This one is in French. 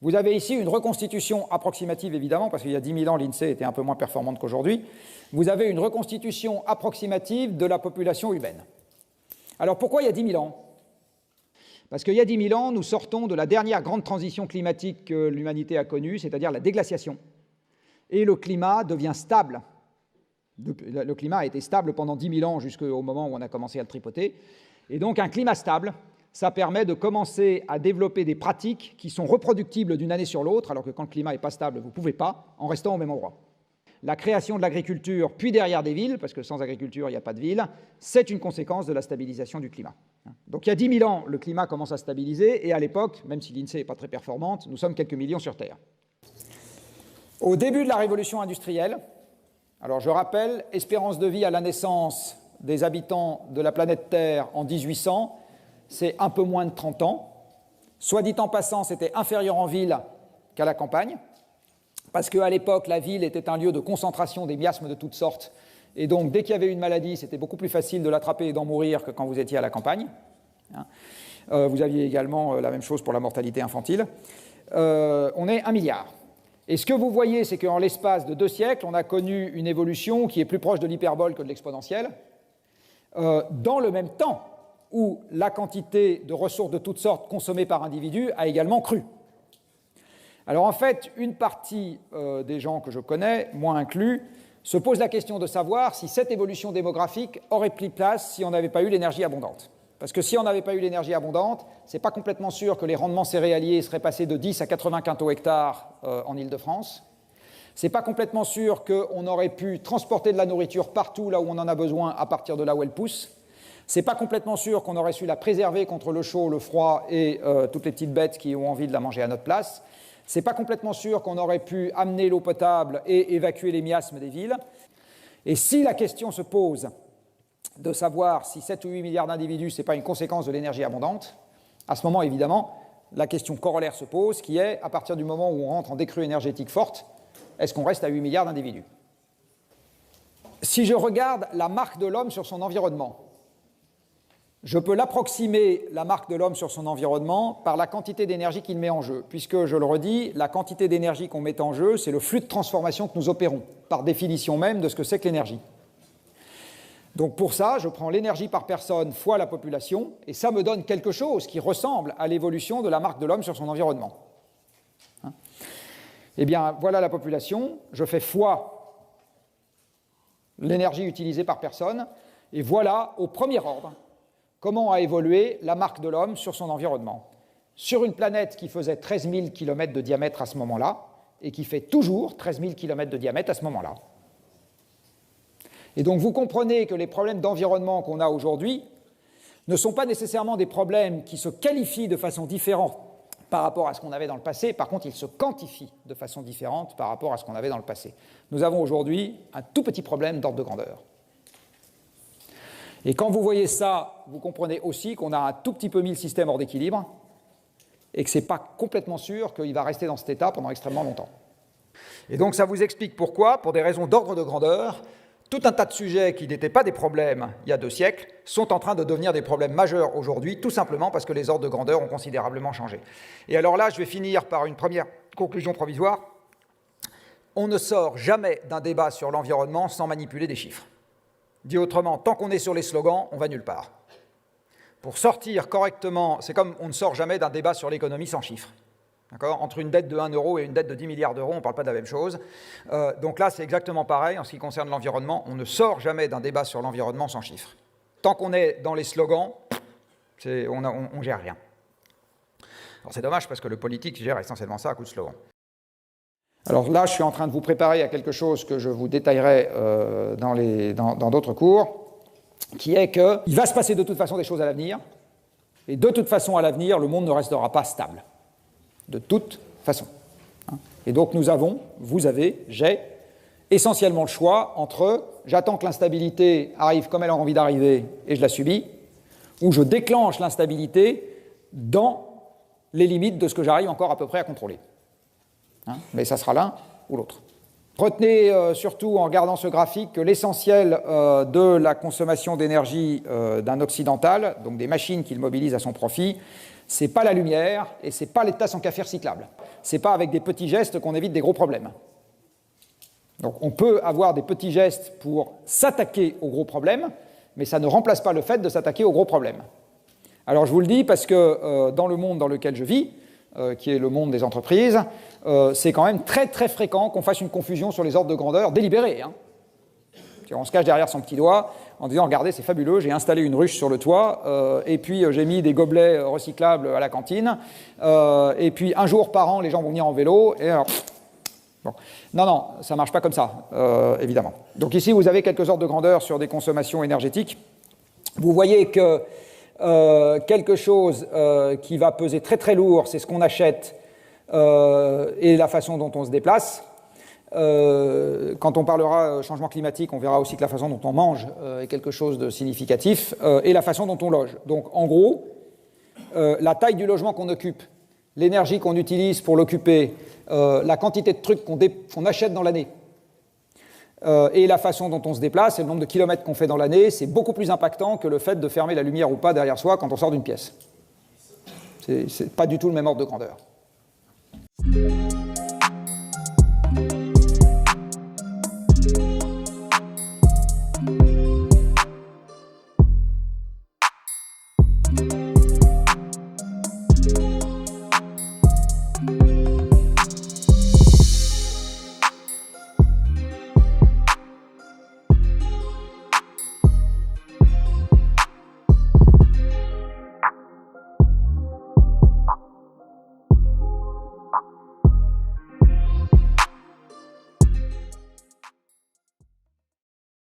Vous avez ici une reconstitution approximative, évidemment, parce qu'il y a 10 000 ans, l'INSEE était un peu moins performante qu'aujourd'hui. Vous avez une reconstitution approximative de la population humaine. Alors, pourquoi il y a 10 000 ans? Parce qu'il y a 10 000 ans, nous sortons de la dernière grande transition climatique que l'humanité a connue, c'est-à-dire la déglaciation. Et le climat devient stable. Le climat a été stable pendant 10 000 ans jusqu'au moment où on a commencé à le tripoter. Et donc, un climat stable, ça permet de commencer à développer des pratiques qui sont reproductibles d'une année sur l'autre, alors que quand le climat n'est pas stable, vous ne pouvez pas, en restant au même endroit. La création de l'agriculture, puis derrière des villes, parce que sans agriculture, il n'y a pas de ville, c'est une conséquence de la stabilisation du climat. Donc il y a 10 000 ans, le climat commence à stabiliser, et à l'époque, même si l'INSEE n'est pas très performante, nous sommes quelques millions sur Terre. Au début de la révolution industrielle, alors je rappelle, espérance de vie à la naissance des habitants de la planète Terre en 1800, c'est un peu moins de 30 ans. Soit dit en passant, c'était inférieur en ville qu'à la campagne, parce qu'à l'époque, la ville était un lieu de concentration des miasmes de toutes sortes, et donc dès qu'il y avait une maladie, c'était beaucoup plus facile de l'attraper et d'en mourir que quand vous étiez à la campagne. Vous aviez également la même chose pour la mortalité infantile. On est 1 milliard. Et ce que vous voyez, c'est qu'en l'espace de 2 siècles, on a connu une évolution qui est plus proche de l'hyperbole que de l'exponentielle, dans le même temps où la quantité de ressources de toutes sortes consommées par individu a également cru. Alors en fait, une partie des gens que je connais, moi inclus, se pose la question de savoir si cette évolution démographique aurait pris place si on n'avait pas eu l'énergie abondante. Parce que si on n'avait pas eu l'énergie abondante, ce n'est pas complètement sûr que les rendements céréaliers seraient passés de 10 à 80 quintaux hectares en Île-de-France. Ce n'est pas complètement sûr qu'on aurait pu transporter de la nourriture partout là où on en a besoin à partir de là où elle pousse. Ce n'est pas complètement sûr qu'on aurait su la préserver contre le chaud, le froid et toutes les petites bêtes qui ont envie de la manger à notre place. Ce n'est pas complètement sûr qu'on aurait pu amener l'eau potable et évacuer les miasmes des villes. Et si la question se pose de savoir si 7 ou 8 milliards d'individus, ce n'est pas une conséquence de l'énergie abondante, à ce moment, évidemment, la question corollaire se pose, qui est, à partir du moment où on rentre en décrue énergétique forte, est-ce qu'on reste à 8 milliards d'individus? Si je regarde la marque de l'homme sur son environnement, je peux l'approximer, la marque de l'homme sur son environnement, par la quantité d'énergie qu'il met en jeu, puisque, je le redis, la quantité d'énergie qu'on met en jeu, c'est le flux de transformation que nous opérons, par définition même de ce que c'est que l'énergie. Donc pour ça, je prends l'énergie par personne fois la population, et ça me donne quelque chose qui ressemble à l'évolution de la marque de l'homme sur son environnement. Eh bien, voilà la population, je fais fois l'énergie utilisée par personne, et voilà, au premier ordre, comment a évolué la marque de l'homme sur son environnement. Sur une planète qui faisait 13 000 km de diamètre à ce moment-là, et qui fait toujours 13 000 km de diamètre à ce moment-là. Et donc vous comprenez que les problèmes d'environnement qu'on a aujourd'hui ne sont pas nécessairement des problèmes qui se qualifient de façon différente par rapport à ce qu'on avait dans le passé. Par contre, ils se quantifient de façon différente par rapport à ce qu'on avait dans le passé. Nous avons aujourd'hui un tout petit problème d'ordre de grandeur. Et quand vous voyez ça, vous comprenez aussi qu'on a un tout petit peu mis le système hors d'équilibre et que ce n'est pas complètement sûr qu'il va rester dans cet état pendant extrêmement longtemps. Et donc ça vous explique pourquoi, pour des raisons d'ordre de grandeur, tout un tas de sujets qui n'étaient pas des problèmes il y a 2 siècles sont en train de devenir des problèmes majeurs aujourd'hui, tout simplement parce que les ordres de grandeur ont considérablement changé. Et alors là, je vais finir par une première conclusion provisoire. On ne sort jamais d'un débat sur l'environnement sans manipuler des chiffres. Dit autrement, tant qu'on est sur les slogans, on va nulle part. Pour sortir correctement, c'est comme on ne sort jamais d'un débat sur l'économie sans chiffres. Entre une dette de 1 euro et une dette de 10 milliards d'euros, on ne parle pas de la même chose. Donc là, c'est exactement pareil en ce qui concerne l'environnement. On ne sort jamais d'un débat sur l'environnement sans chiffres. Tant qu'on est dans les slogans, on ne gère rien. Alors c'est dommage parce que le politique gère essentiellement ça à coup de slogan. Alors là, je suis en train de vous préparer à quelque chose que je vous détaillerai dans d'autres cours, qui est qu'il va se passer de toute façon des choses à l'avenir, et de toute façon à l'avenir, le monde ne restera pas stable. De toute façon. Et donc j'ai essentiellement le choix entre j'attends que l'instabilité arrive comme elle a envie d'arriver et je la subis, ou je déclenche l'instabilité dans les limites de ce que j'arrive encore à peu près à contrôler. Mais ça sera l'un ou l'autre. Retenez surtout en regardant ce graphique que l'essentiel de la consommation d'énergie d'un occidental, donc des machines qu'il mobilise à son profit, c'est pas la lumière et c'est pas les tasses en café recyclables. C'est pas avec des petits gestes qu'on évite des gros problèmes. Donc on peut avoir des petits gestes pour s'attaquer aux gros problèmes, mais ça ne remplace pas le fait de s'attaquer aux gros problèmes. Alors je vous le dis parce que dans le monde dans lequel je vis, qui est le monde des entreprises, c'est quand même très très fréquent qu'on fasse une confusion sur les ordres de grandeur délibérés. Hein. On se cache derrière son petit doigt en disant « Regardez, c'est fabuleux, j'ai installé une ruche sur le toit, et puis j'ai mis des gobelets recyclables à la cantine, et puis un jour par an, les gens vont venir en vélo, et alors... » Bon. Non, non, ça ne marche pas comme ça, évidemment. Donc ici, vous avez quelques ordres de grandeur sur des consommations énergétiques. Vous voyez que quelque chose qui va peser très très lourd, c'est ce qu'on achète et la façon dont on se déplace. Quand on parlera changement climatique, on verra aussi que la façon dont on mange est quelque chose de significatif, et la façon dont on loge. Donc en gros, la taille du logement qu'on occupe, l'énergie qu'on utilise pour l'occuper, la quantité de trucs qu'on achète dans l'année, et la façon dont on se déplace et le nombre de kilomètres qu'on fait dans l'année, c'est beaucoup plus impactant que le fait de fermer la lumière ou pas derrière soi quand on sort d'une pièce. C'est pas du tout le même ordre de grandeur.